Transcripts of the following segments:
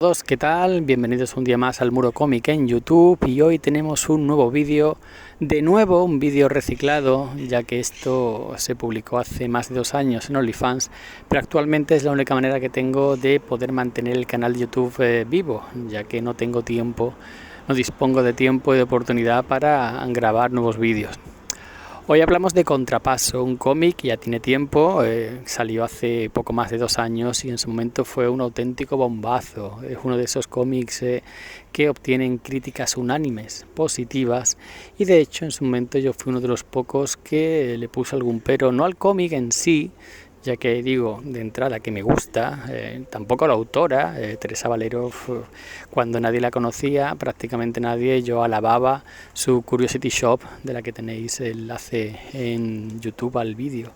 Todos, ¿qué tal? Bienvenidos un día más al Muro Cómic en YouTube y hoy tenemos un nuevo vídeo, de nuevo un vídeo reciclado, ya que esto se publicó hace más de 2 años en OnlyFans, pero actualmente es la única manera que tengo de poder mantener el canal de YouTube vivo, ya que no tengo tiempo, no dispongo de tiempo y de oportunidad para grabar nuevos vídeos. Hoy hablamos de Contrapaso, un cómic que ya tiene tiempo, salió hace poco más de 2 años y en su momento fue un auténtico bombazo. Es uno de esos cómics que obtienen críticas unánimes, positivas, y de hecho en su momento yo fui uno de los pocos que le puso algún pero, no al cómic en sí, ya que digo de entrada que me gusta, tampoco a la autora, Teresa Valero, cuando nadie la conocía, prácticamente nadie, yo alababa su Curiosity Shop, de la que tenéis el enlace en YouTube al vídeo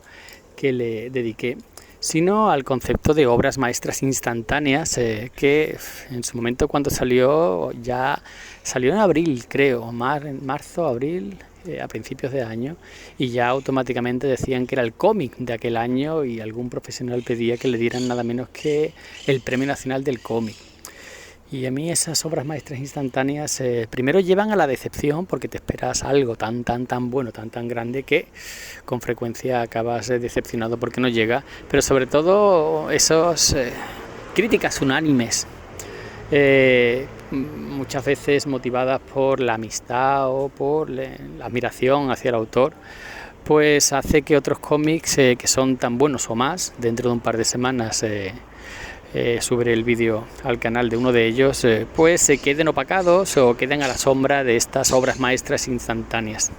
que le dediqué, sino al concepto de obras maestras instantáneas, que en su momento cuando salió, ya salió en abril creo, marzo, abril, a principios de año, y ya automáticamente decían que era el cómic de aquel año y algún profesional pedía que le dieran nada menos que el Premio Nacional del Cómic. Y a mí esas obras maestras instantáneas primero llevan a la decepción porque te esperas algo tan bueno, tan grande que con frecuencia acabas decepcionado porque no llega, pero sobre todo esas críticas unánimes, muchas veces motivadas por la amistad o por la admiración hacia el autor, pues hace que otros cómics que son tan buenos o más, dentro de un par de semanas subiré el vídeo al canal de uno de ellos, pues se queden opacados o queden a la sombra de estas obras maestras instantáneas.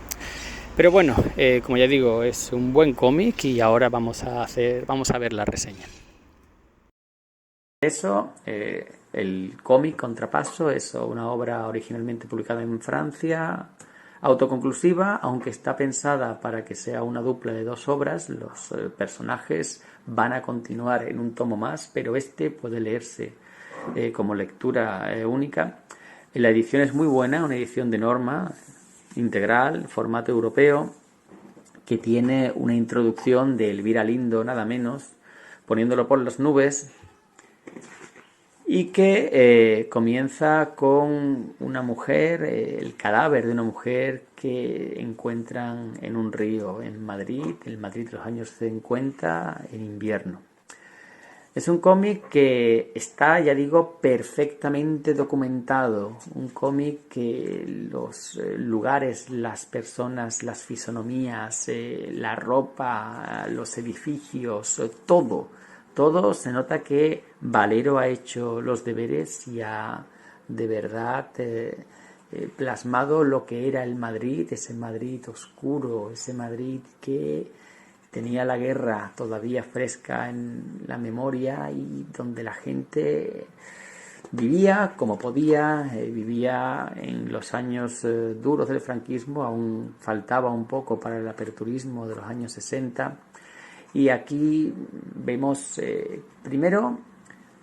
Pero bueno, como ya digo, es un buen cómic y ahora vamos a ver la reseña. El cómic Contrapaso es una obra originalmente publicada en Francia, autoconclusiva, aunque está pensada para que sea una dupla de dos obras. Los personajes van a continuar en un tomo más, pero este puede leerse como lectura única. La edición es muy buena, una edición de norma, integral, formato europeo, que tiene una introducción de Elvira Lindo, nada menos, poniéndolo por las nubes, y que comienza con una mujer, el cadáver de una mujer que encuentran en un río en Madrid, el Madrid de los años 50, en invierno. Es un cómic que está, ya digo, perfectamente documentado, un cómic que los lugares, las personas, las fisonomías, la ropa, los edificios, todo se nota que Valero ha hecho los deberes y ha de verdad plasmado lo que era el Madrid, ese Madrid oscuro, ese Madrid que tenía la guerra todavía fresca en la memoria y donde la gente vivía como podía, vivía en los años duros del franquismo, aún faltaba un poco para el aperturismo de los años 60. Y aquí vemos primero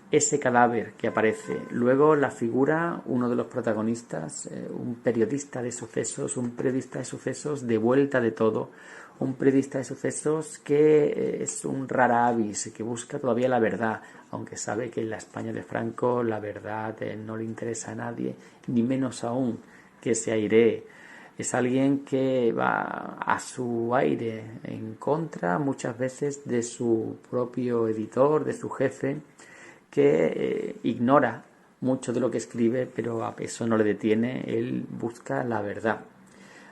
ese cadáver que aparece, luego la figura, uno de los protagonistas, un periodista de sucesos de vuelta de todo, un periodista de sucesos que es un rara avis, que busca todavía la verdad, aunque sabe que en la España de Franco la verdad no le interesa a nadie, ni menos aún que se airee. Es alguien que va a su aire, en contra muchas veces de su propio editor, de su jefe, que ignora mucho de lo que escribe, pero a eso no le detiene. Él busca la verdad.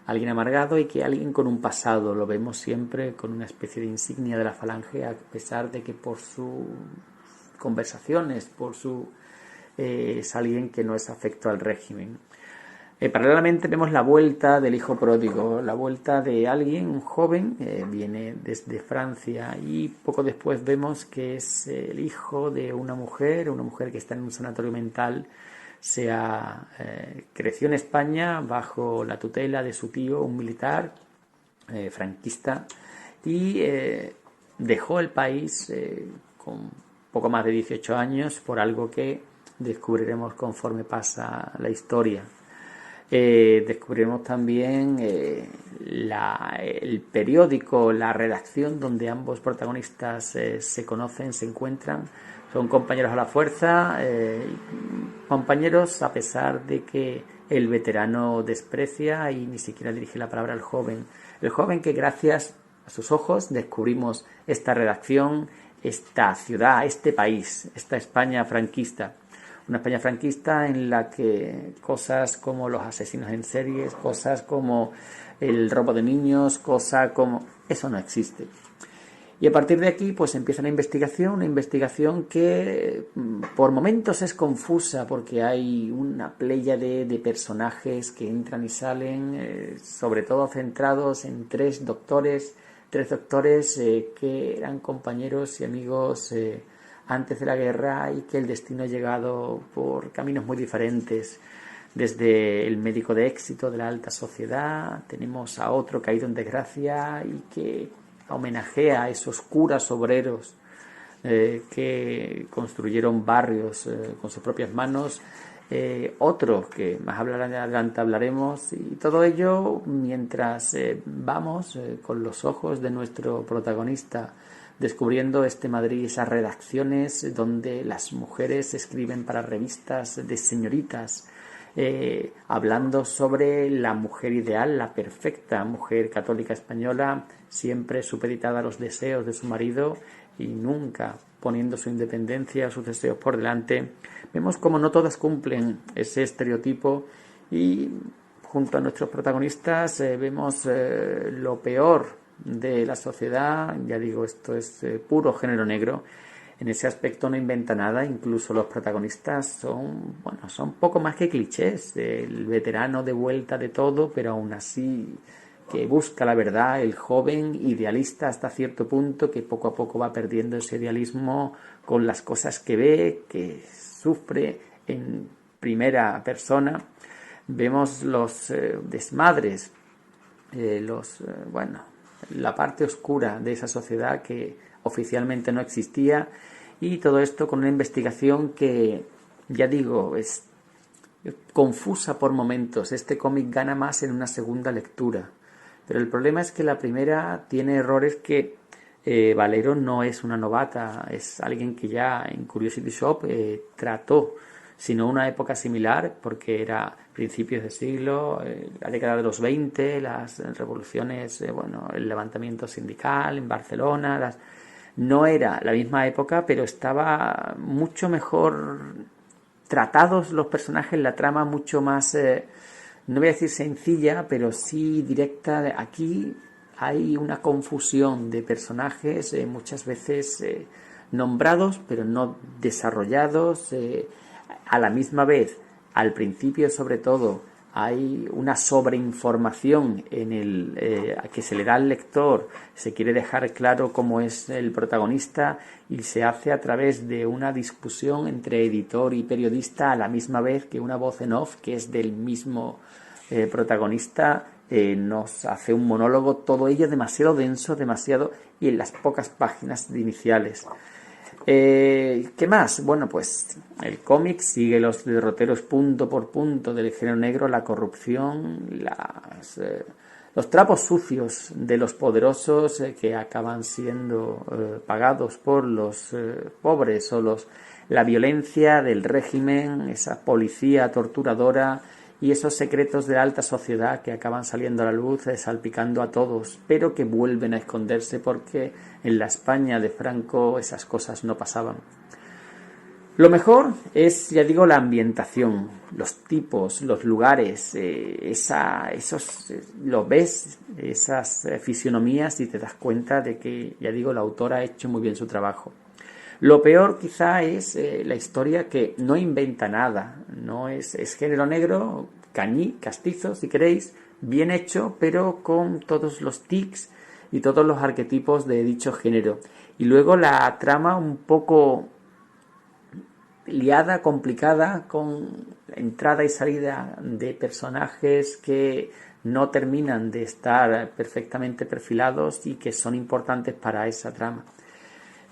Alguien amargado y que alguien con un pasado, lo vemos siempre con una especie de insignia de la falange, a pesar de que por sus conversaciones, es alguien que no es afecto al régimen. Paralelamente vemos la vuelta del hijo pródigo, la vuelta de alguien, un joven, viene desde Francia, y poco después vemos que es el hijo de una mujer que está en un sanatorio mental. Creció en España bajo la tutela de su tío, un militar franquista, y dejó el país con poco más de 18 años por algo que descubriremos conforme pasa la historia. Descubriremos también el periódico, la redacción donde ambos protagonistas se conocen, se encuentran. Son compañeros a la fuerza, compañeros a pesar de que el veterano desprecia y ni siquiera dirige la palabra al joven. El joven que gracias a sus ojos descubrimos esta redacción, esta ciudad, este país, esta España franquista. Una España franquista en la que cosas como los asesinos en series, cosas como el robo de niños, cosas como... eso no existe. Y a partir de aquí pues empieza una investigación que por momentos es confusa porque hay una pléyade de personajes que entran y salen, sobre todo centrados en tres doctores que eran compañeros y amigos antes de la guerra y que el destino ha llegado por caminos muy diferentes. Desde el médico de éxito de la alta sociedad, tenemos a otro caído en desgracia y que homenajea a esos curas obreros que construyeron barrios con sus propias manos, otros que más adelante hablaremos, y todo ello mientras vamos con los ojos de nuestro protagonista descubriendo este Madrid, esas redacciones donde las mujeres escriben para revistas de señoritas, hablando sobre la mujer ideal, la perfecta mujer católica española, siempre supeditada a los deseos de su marido y nunca poniendo su independencia o sus deseos por delante. Vemos como no todas cumplen ese estereotipo y junto a nuestros protagonistas vemos lo peor de la sociedad. Ya digo, esto es puro género negro. En ese aspecto no inventa nada, incluso los protagonistas son poco más que clichés. El veterano de vuelta de todo, pero aún así que busca la verdad, el joven idealista hasta cierto punto que poco a poco va perdiendo ese idealismo con las cosas que ve, que sufre en primera persona. Vemos los desmadres, la parte oscura de esa sociedad que oficialmente no existía, y todo esto con una investigación que, ya digo, es confusa por momentos. Este cómic gana más en una segunda lectura, pero el problema es que la primera tiene errores que Valero no es una novata, es alguien que ya en Curiosity Shop trató, sino una época similar, porque era principios de siglo, la década de los 20, las revoluciones, el levantamiento sindical en Barcelona, no era la misma época, pero estaba mucho mejor tratados los personajes, la trama mucho más, no voy a decir sencilla, pero sí directa. Aquí hay una confusión de personajes, muchas veces nombrados, pero no desarrollados, a la misma vez. Al principio, sobre todo, hay una sobreinformación que se le da al lector. Se quiere dejar claro cómo es el protagonista y se hace a través de una discusión entre editor y periodista, a la misma vez que una voz en off que es del mismo protagonista nos hace un monólogo, todo ello demasiado denso, y en las pocas páginas iniciales. ¿Qué más? Bueno, pues el cómic sigue los derroteros punto por punto del género negro, la corrupción, los trapos sucios de los poderosos que acaban siendo pagados por los pobres, o la violencia del régimen, esa policía torturadora y esos secretos de la alta sociedad que acaban saliendo a la luz, salpicando a todos, pero que vuelven a esconderse porque en la España de Franco esas cosas no pasaban. Lo mejor es, ya digo, la ambientación, los tipos, los lugares, lo ves, esas fisionomías, y te das cuenta de que, ya digo, la autora ha hecho muy bien su trabajo. Lo peor quizá es la historia, que no inventa nada, no es género negro, castizo si queréis, bien hecho, pero con todos los tics y todos los arquetipos de dicho género. Y luego la trama un poco liada, complicada, con entrada y salida de personajes que no terminan de estar perfectamente perfilados y que son importantes para esa trama.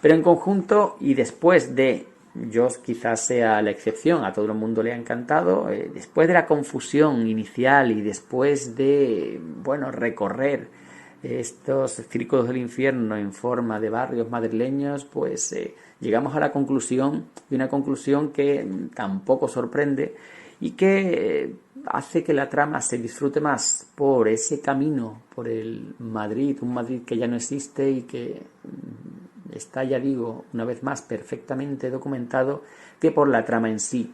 Pero en conjunto, y después de yo quizás sea la excepción, a todo el mundo le ha encantado. Después de la confusión inicial y después de, bueno, recorrer estos círculos del infierno en forma de barrios madrileños, pues llegamos a la conclusión, y una conclusión que tampoco sorprende y que hace que la trama se disfrute más por ese camino, por el Madrid, un Madrid que ya no existe y que está, ya digo, una vez más perfectamente documentado, que por la trama en sí.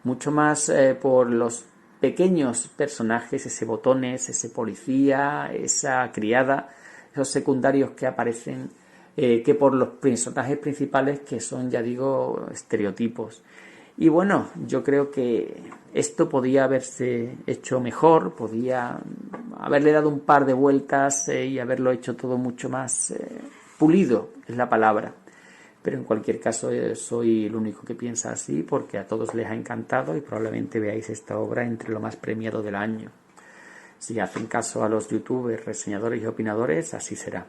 Mucho más por los pequeños personajes, ese botones, ese policía, esa criada, esos secundarios que aparecen, que por los personajes principales, que son, ya digo, estereotipos. Y bueno, yo creo que esto podía haberse hecho mejor, podía haberle dado un par de vueltas y haberlo hecho todo mucho más pulido, es la palabra. Pero en cualquier caso soy el único que piensa así, porque a todos les ha encantado y probablemente veáis esta obra entre lo más premiado del año. Si hacen caso a los youtubers, reseñadores y opinadores, así será.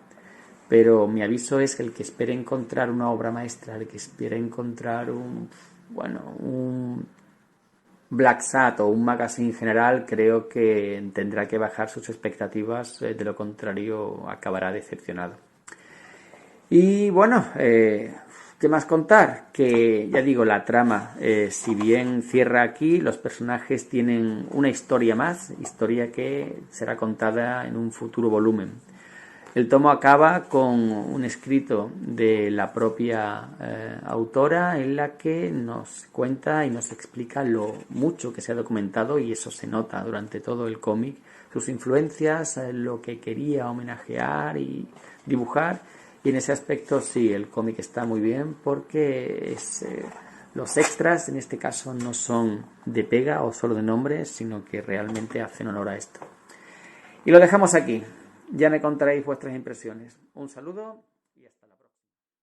Pero mi aviso es que el que espere encontrar una obra maestra, el que espere encontrar un Black Sat o un magazine general, creo que tendrá que bajar sus expectativas, de lo contrario acabará decepcionado. Y bueno, ¿qué más contar? Que ya digo, la trama, si bien cierra aquí, los personajes tienen una historia más, historia que será contada en un futuro volumen. El tomo acaba con un escrito de la propia autora, en la que nos cuenta y nos explica lo mucho que se ha documentado, y eso se nota durante todo el cómic, sus influencias, lo que quería homenajear y dibujar. Y en ese aspecto sí, el cómic está muy bien, porque los extras en este caso no son de pega o solo de nombre, sino que realmente hacen honor a esto. Y lo dejamos aquí. Ya me contaréis vuestras impresiones. Un saludo.